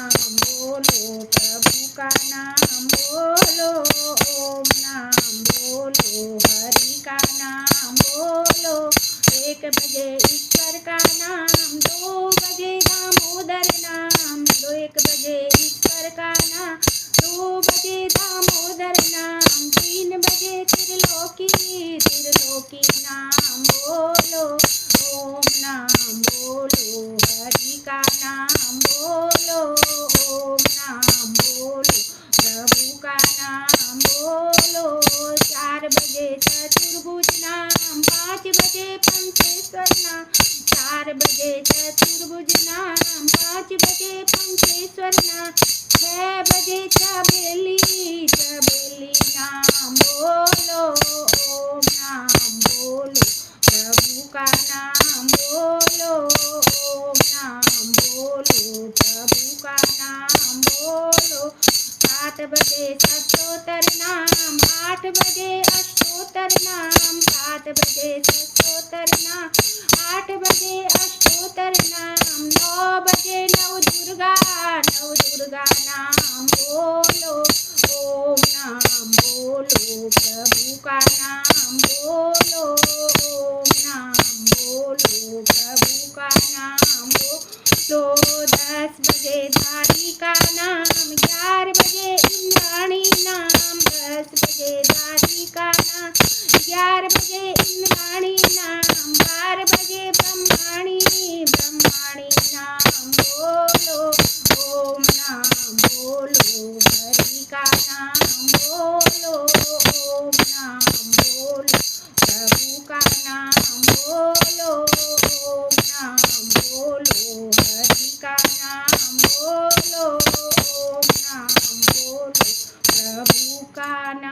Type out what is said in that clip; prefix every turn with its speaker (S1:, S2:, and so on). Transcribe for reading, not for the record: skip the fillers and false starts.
S1: नाम बोलो, प्रभु का नाम बोलो, ओम नाम बोलो, हरि का नाम बोलो। 1 बजे ईश्वर का नाम, 2 बजे दामोदर नाम, 1 बजे ईश्वर का नाम, 2 बजे दामोदर नाम, 3 बजे त्रिलोकी नाम बोलो, ओम नाम बोलो, हरि का नाम बोलो, ओम नाम बोलो, प्रभु का नाम बोलो। 4 बजे चतुर्भुज नाम, 5 बजे पंचेश्वर नाम, 4 बजे चतुर्भुज नाम, 5 बजे पंचेश्वर नाम, 6 बजे चबेली नाम बोलो, ओम नाम बोलो, प्रभु का नाम बोलो, ओम नाम बोलो, प्रभु का नाम बोलो। 7 बजे सतोत्तर नाम, 8 बजे अष्टोत्तर नाम, 7 बजे सतोत्तर नाम, 8 बजे अष्टोत्तर नाम, 9 बजे नवदुर्गा नाम बोलो, ओम नाम बोलो, प्रभु का नाम बोलो, ओम नाम बोलो, प्रभु का नाम बोलो। 10 बजे द्वारिका नाम, 11 बजे इंद्राणी नाम, 10 बजे द्वारिका नाम, 11 बजे इंद्राणी नाम, 12 बजे ब्रह्माणी नाम बोलो, ओम नाम बोलो, हरि का नाम बोलो, ओम नाम बोलो, प्रभु का नाम बोलो, ओम नाम बोलो, हरि का नाम बोलो, ओम नाम बोलो, प्रभु का नाम।